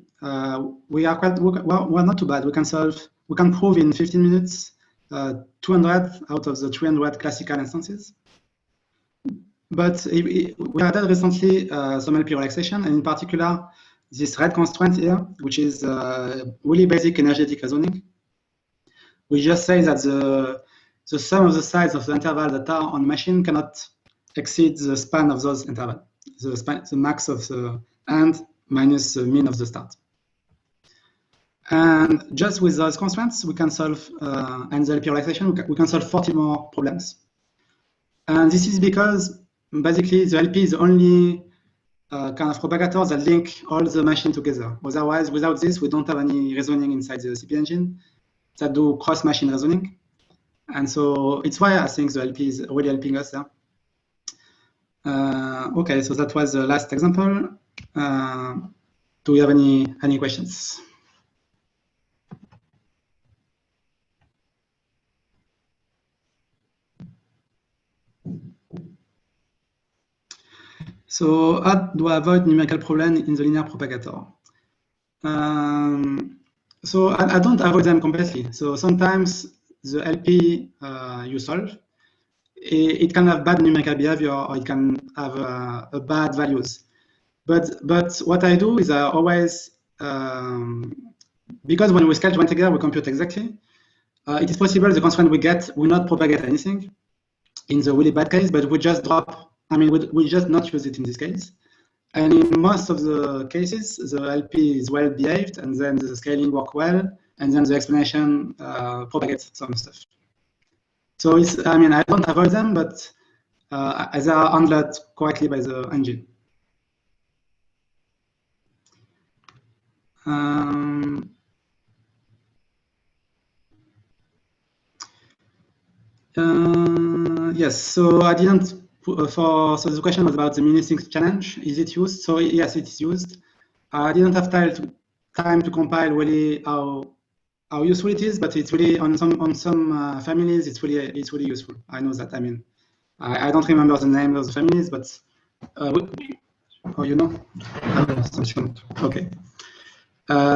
we're not too bad. We can prove in 15 minutes 200 out of the 300 classical instances. but we added recently some LP relaxation, and in particular, this red constraint here, which is really basic energetic reasoning. We just say that the sum of the sides of the interval that are on the machine cannot exceed the span of those intervals, the max of the end minus the mean of the start. And just with those constraints, we can solve, and the LP relaxation, we can solve 40 more problems. And this is because basically the LP is the only kind of propagator that link all the machines together. Otherwise, without this, we don't have any reasoning inside the CP engine that do cross-machine reasoning. And so it's why I think the LP is really helping us there. Okay, so that was the last example. Do we have any questions? So how do I avoid numerical problem in the linear propagator? So I don't avoid them completely. So sometimes the LP you solve, it can have bad numerical behavior, or it can have bad values. But what I do is I always, because when we scale join together, we compute exactly. It is possible the constraint we get will not propagate anything in the really bad case, but we just drop. I mean, we just not use it in this case. And in most of the cases, the LP is well behaved, and then the scaling work well, and then the explanation propagates some stuff. So it's, I mean, I don't avoid them, but they are handled correctly by the engine. Yes, so I didn't. So the question was about the mini-sync challenge. Is it used? So yes, it is used. I didn't have time to compile really how useful it is, but it's really on some families it's really useful. I know that. I mean, I don't remember the name of the families, but oh, you know? Okay.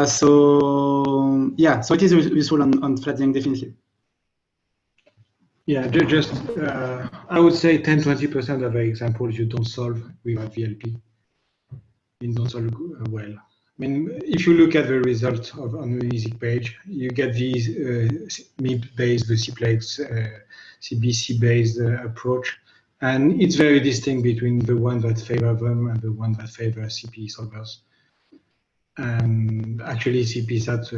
So yeah, so it is useful on threading definitely. Yeah, just I would say 10-20% of the examples you don't solve without VLP. You don't solve well. I mean, if you look at the result on the music page, you get these MIP-based, the CPLEX, CBC-based approach, and it's very distinct between the one that favor them and the one that favor CP solvers. And actually, CPSAT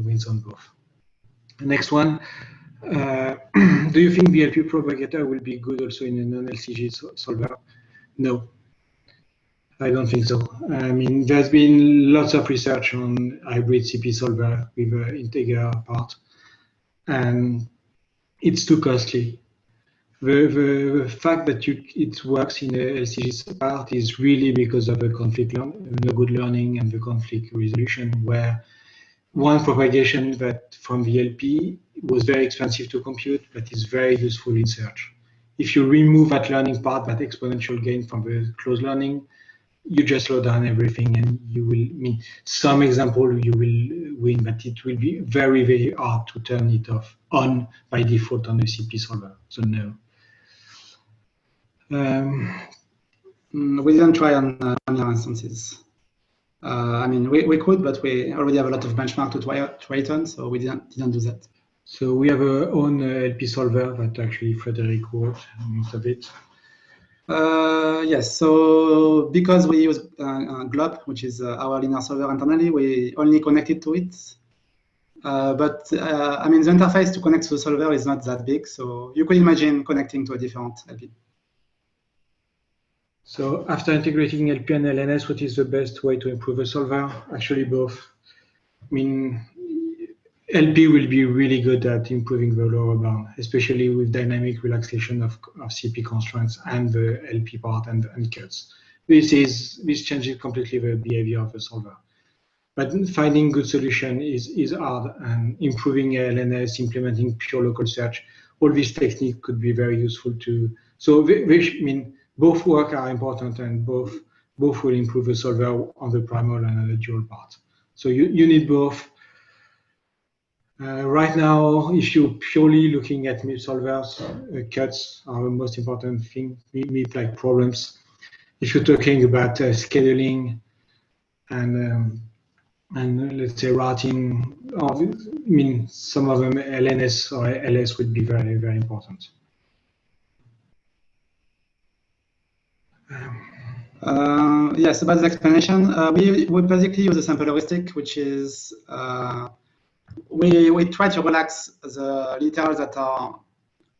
wins on both. The next one. Do you think VLP propagator will be good also in a non-LCG solver? No, I don't think so. I mean, there's been lots of research on hybrid CP solver with an integer part, and it's too costly. The fact that it works in a LCG part is really because of the conflict, the good learning and the conflict resolution, where one propagation that from VLP was very expensive to compute, but is very useful in search. If you remove that learning part, that exponential gain from the closed learning, you just slow down everything, and you will. I mean, some example you will win, but it will be very, very hard to turn it on by default on the CP solver. So no. We didn't try on instances. I mean, we could, but we already have a lot of benchmark to try it on, so we didn't do that. So we have our own LP solver that actually Frédéric wrote most of it. Yes, so because we use Glob, which is our linear solver internally, we only connected to it. But I mean, the interface to connect to the solver is not that big, so you could imagine connecting to a different LP. So after integrating LP and LNS, what is the best way to improve a solver? Actually, both. I mean, LP will be really good at improving the lower bound, especially with dynamic relaxation of CP constraints and the LP part and cuts. This changes completely the behavior of the solver. But finding good solution is hard, and improving LNS, implementing pure local search, all these techniques could be very useful too. So I mean, both work are important, and both will improve the solver on the primal and on the dual part. So you need both. Right now, if you're purely looking at MIP solvers, cuts are the most important thing, MIP like problems. If you're talking about scheduling and let's say routing, some of them LNS or LS would be very, very important. Yes, about the explanation, we basically use a sample heuristic, which is we try to relax the literals that are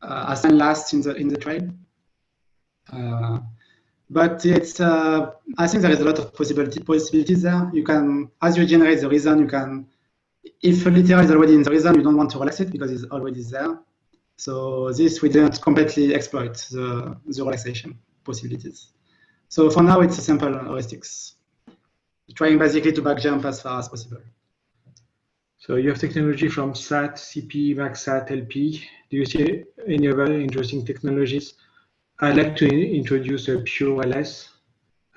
assigned last in the trade. But it's I think there is a lot of possibilities there. You can, as you generate the reason, you can, if a literal is already in the reason, you don't want to relax it because it's already there. So this we didn't completely exploit the relaxation possibilities. So for now, it's a simple heuristics, trying basically to backjump as far as possible. So you have technology from SAT, CP, MaxSat, LP. Do you see any other interesting technologies? I'd like to introduce a pure LS.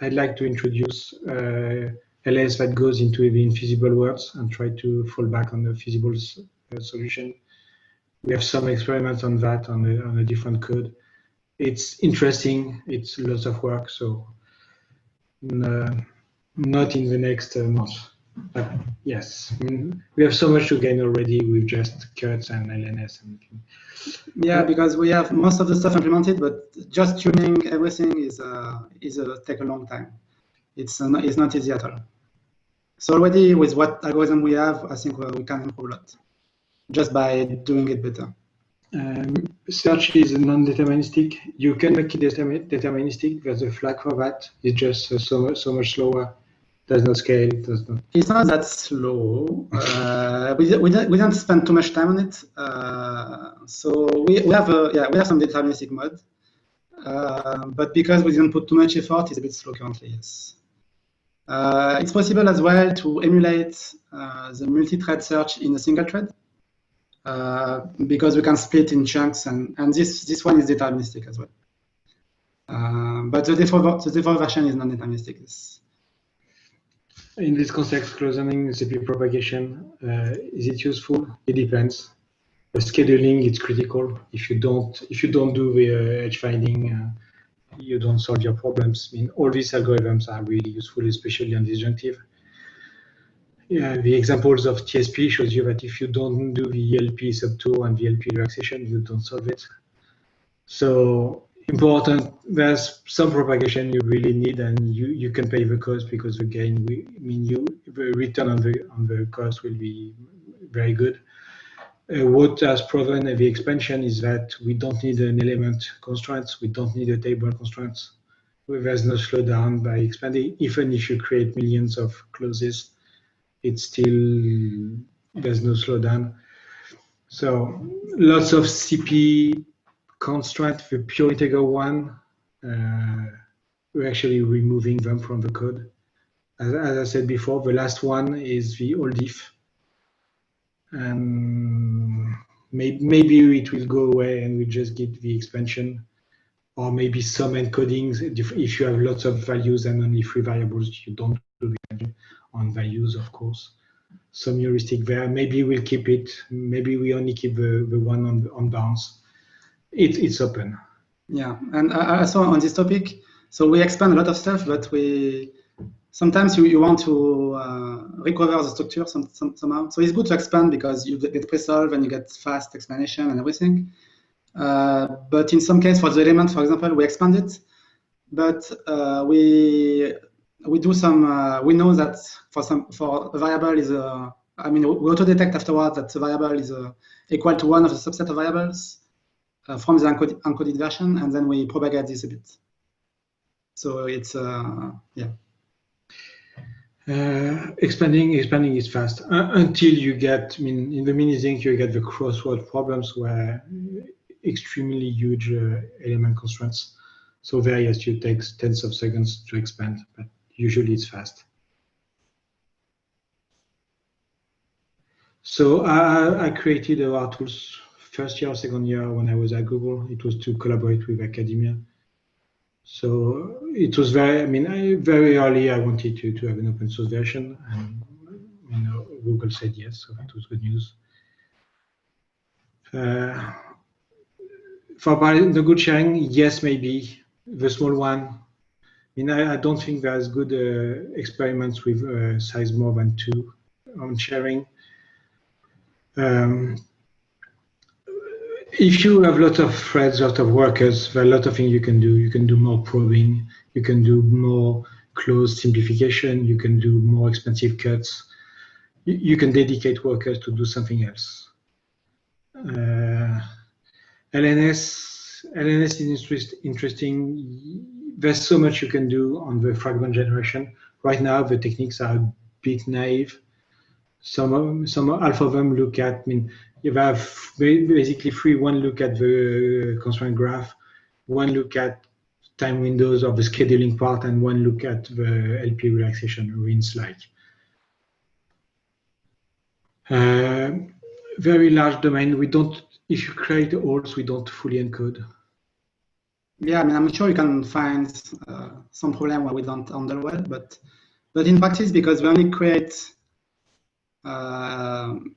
I'd like to introduce LS that goes into the infeasible words and try to fall back on the feasible solution. We have some experiments on that on a different code. It's interesting. It's lots of work. So not in the next month. But yes, we have so much to gain already with just cuts and LNS and everything. Yeah, because we have most of the stuff implemented, but just tuning everything is take a long time. It's not easy at all. So already with what algorithm we have, I think we can improve a lot just by doing it better. Search is non-deterministic. You can make it deterministic. There's a flag for that. It's just so much slower. Does not scale. Does not. It's not that slow. We didn't spend too much time on it. So we have some deterministic mode, but because we didn't put too much effort, it's a bit slow currently. Yes. It's possible as well to emulate the multi-thread search in a single thread because we can split in chunks, and this one is deterministic as well. But the default version is non-deterministic. Yes. In this context, closing CP propagation, is it useful? It depends. The scheduling is critical. If you don't do the edge finding, you don't solve your problems. All these algorithms are really useful, especially on disjunctive. Yeah, the examples of TSP shows you that if you don't do the ELP sub2 and the ELP relaxation, you don't solve it. So important. There's some propagation you really need, and you can pay the cost because the gain. The return on the cost will be very good. What has proven the expansion is that we don't need an element constraints. We don't need a table constraints. There's no slowdown by expanding. Even if you create millions of clauses, it's still there's no slowdown. So lots of CP constraint, the pure integer one, we're actually removing them from the code. As I said before, the last one is the old if. And maybe it will go away and we just get the expansion, or maybe some encodings. If you have lots of values and only 3 variables, you don't do the expansion on values, of course. Some heuristic there. Maybe we'll keep it. Maybe we only keep the one on bounds. It's open. Yeah, and also on this topic, so we expand a lot of stuff, but sometimes you want to recover the structure somehow. So it's good to expand because you get pre-solve and you get fast explanation and everything. But in some case, for the element, for example, we expand it, but we do some. We know that for a variable is we auto detect afterwards that the variable is equal to one of the subset of variables from the encoded version, and then we propagate this a bit. So it's yeah. Expanding is fast until you get. In the mini-zinc you get the crossword problems where extremely huge element constraints. So there, yes, it takes tens of seconds to expand, but usually it's fast. So I created our tools first year, second year when I was at Google. It was to collaborate with academia. So it was very early. I wanted to have an open source version, and Google said yes, so that was good news. For the good sharing, yes, maybe. The small one, I don't think there's good experiments with size more than 2 on sharing. If you have a lot of threads, a lot of workers, there are a lot of things you can do. You can do more probing, you can do more closed simplification, you can do more expensive cuts. You can dedicate workers to do something else. LNS is interesting. There's so much you can do on the fragment generation. Right now, the techniques are a bit naive. Some half of them look at, you have basically 3. One look at the constraint graph, one look at time windows of the scheduling part, and one look at the LP relaxation rinse like. Very large domain. We don't, if you create holes, we don't fully encode. Yeah, I'm sure you can find some problem where we don't handle well, but in practice, because we only create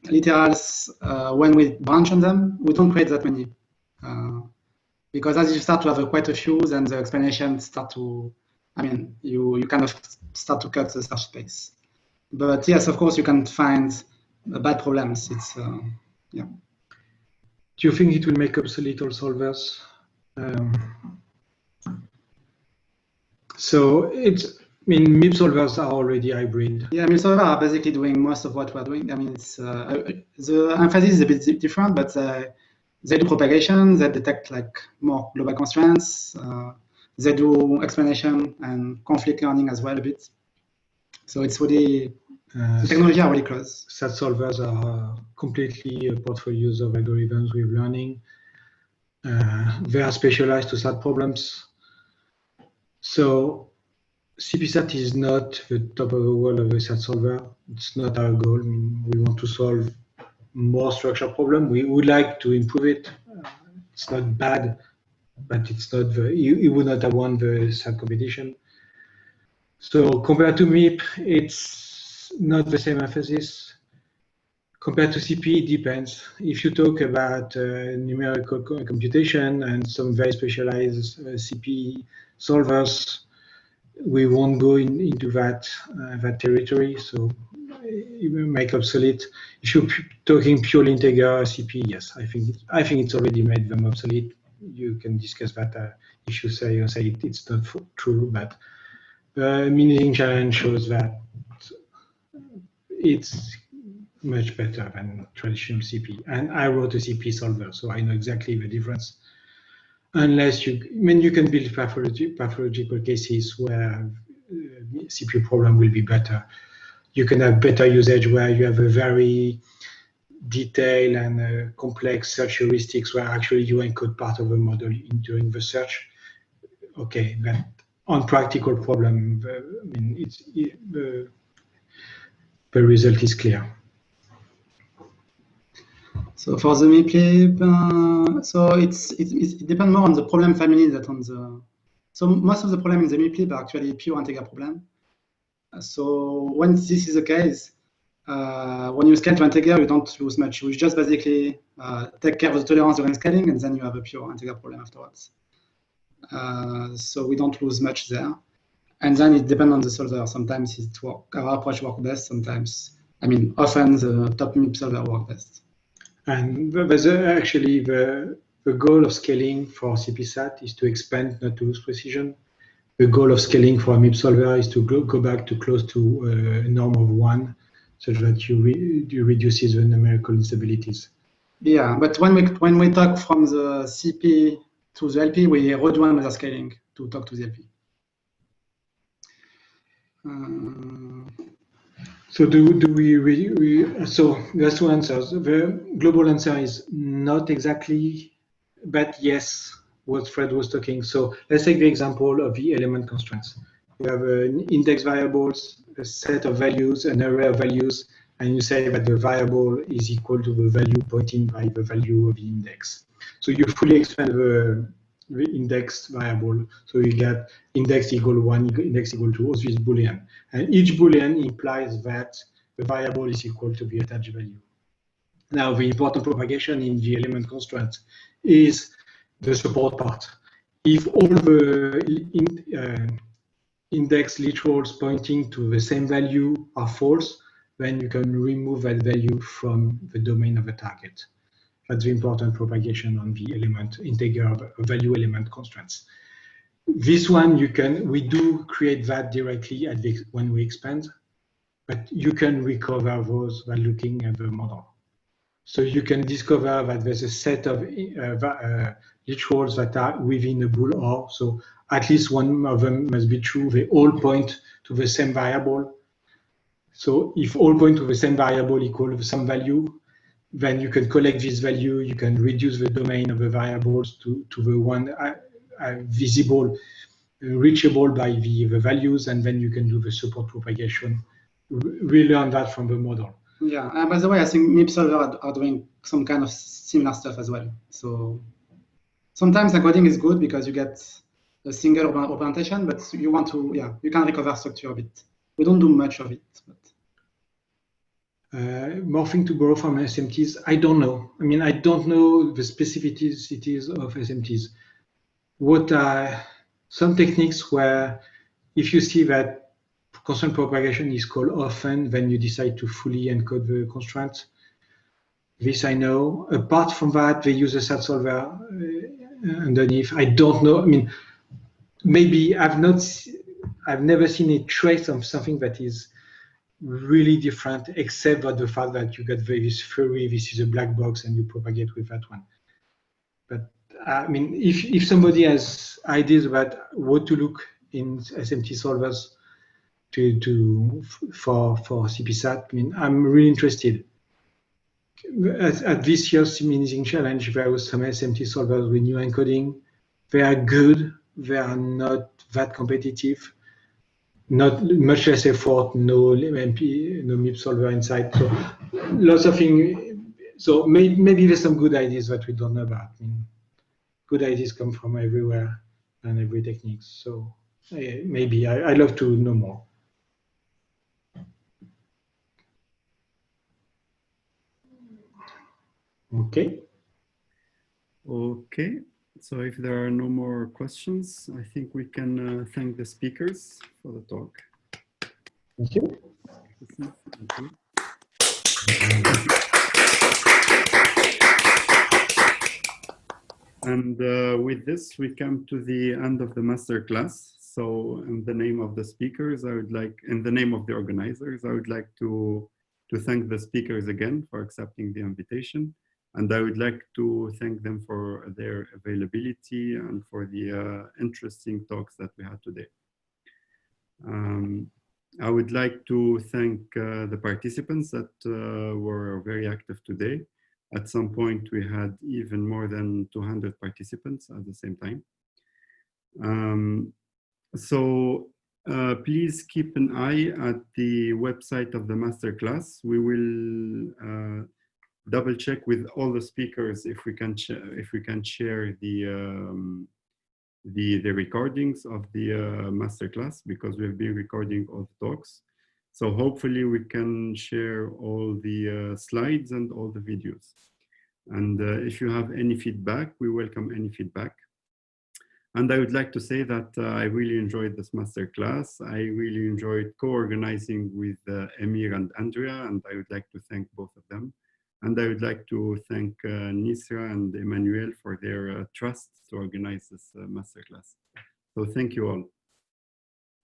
literals when we branch on them, we don't create that many. Because as you start to have quite a few, then the explanations start to, you kind of start to cut the search space. But yes, of course, you can find bad problems. It's, yeah. Do you think it will make obsolete all solvers? So it's, MIP solvers are already hybrid. Yeah, MIP solvers are basically doing most of what we're doing. It's the emphasis is a bit different, but they do propagation, they detect like more global constraints, they do explanation and conflict learning as well a bit. So it's really, the technology are really close. SAT solvers are completely portfolios of algorithms with learning. They are specialized to SAT problems. So CPSAT is not the top of the world of a SAT solver. It's not our goal. We want to solve more structured problem. We would like to improve it. It's not bad, but it's not you would not have won the SAT competition. So compared to MIP, it's not the same emphasis. Compared to CP, it depends. If you talk about numerical computation and some very specialized CP solvers, we won't go into that territory. So it will make obsolete. If you're talking purely integer CP, yes, I think it's already made them obsolete. You can discuss that if you say it's not true, but the Minizing challenge shows that it's much better than traditional CP. And I wrote a CP solver, so I know exactly the difference. Unless you can build pathological cases where CP problem will be better. You can have better usage where you have a very detailed and complex search heuristics where actually you encode part of a model during the search. Okay, but on practical problem, the result is clear. So for the MIP, so it depends more on the problem family than on the. So most of the problem in the MIP are actually pure integer problem. So when this is the case, when you scale to integer, you don't lose much. You just basically take care of the tolerance during scaling, and then you have a pure integer problem afterwards. So we don't lose much there. And then it depends on the solver. Sometimes our approach works best. Sometimes, often the top MIP solver works best. And there's actually the goal of scaling for CPSAT is to expand, not to lose precision. The goal of scaling for a MIP solver is to go back to close to a norm of 1, such that you reduces the numerical instabilities. Yeah, but when we talk from the CP to the LP, we redo another scaling to talk to the LP. So so there's 2 answers. The global answer is not exactly, but yes, what Fred was talking. So let's take the example of the element constraints. You have an index variables, a set of values, an array of values, and you say that the variable is equal to the value pointing by the value of the index. So you fully expand the index variable. So you get index equal 1, index equal 2, also is Boolean. And each Boolean implies that the variable is equal to the attached value. Now, the important propagation in the element constraint is the support part. If all the index literals pointing to the same value are false, then you can remove that value from the domain of the target. That's the important propagation on the element integer value element constraints. This one we do create that directly when we expand, but you can recover those by looking at the model. So you can discover that there's a set of literals that are within a bool OR. So at least one of them must be true. They all point to the same variable. So if all point to the same variable equal some value, then you can collect this value. You can reduce the domain of the variables to the one visible, reachable by the values, and then you can do the support propagation. Relearn that from the model. Yeah, by the way, I think MIP solver are doing some kind of similar stuff as well. So sometimes encoding is good because you get a single representation, but you want to, you can recover structure a bit. We don't do much of it. But. Morphing to borrow from SMTs, I don't know. I mean, I don't know the specificities of SMTs. What are some techniques where if you see that constraint propagation is called often, then you decide to fully encode the constraint. This I know. Apart from that, they use a SAT solver underneath. I don't know. I mean, maybe I've never seen a trace of something that is really different, except for the fact that you get this theory, this is a black box, and you propagate with that one. But I mean, if somebody has ideas about what to look in SMT solvers for CPSAT, I mean, I'm really interested. At this year's Minizing Challenge, there was some SMT solvers with new encoding. They are good. They are not that competitive. Not much less effort. No MP, no MIP solver inside. So lots of things. So maybe there's some good ideas that we don't know about. I mean, good ideas come from everywhere and every technique. So maybe I'd love to know more. Okay. Okay. So if there are no more questions, I think we can thank the speakers for the talk. Thank you. Thank you. And with this, we come to the end of the master class. So in the name of the speakers, in the name of the organizers, I would like to thank the speakers again for accepting the invitation. And I would like to thank them for their availability and for the interesting talks that we had today. I would like to thank the participants that were very active today. At some point, we had even more than 200 participants at the same time. Please keep an eye at the website of the masterclass. We will double check with all the speakers if we can share the recordings of the masterclass, because we've been recording all the talks. So hopefully we can share all the slides and all the videos. And if you have any feedback, we welcome any feedback. And I would like to say that I really enjoyed this masterclass. I really enjoyed co-organizing with Emir and Andrea, and I would like to thank both of them. And I would like to thank Nisra and Emmanuel for their trust to organize this masterclass. So thank you all.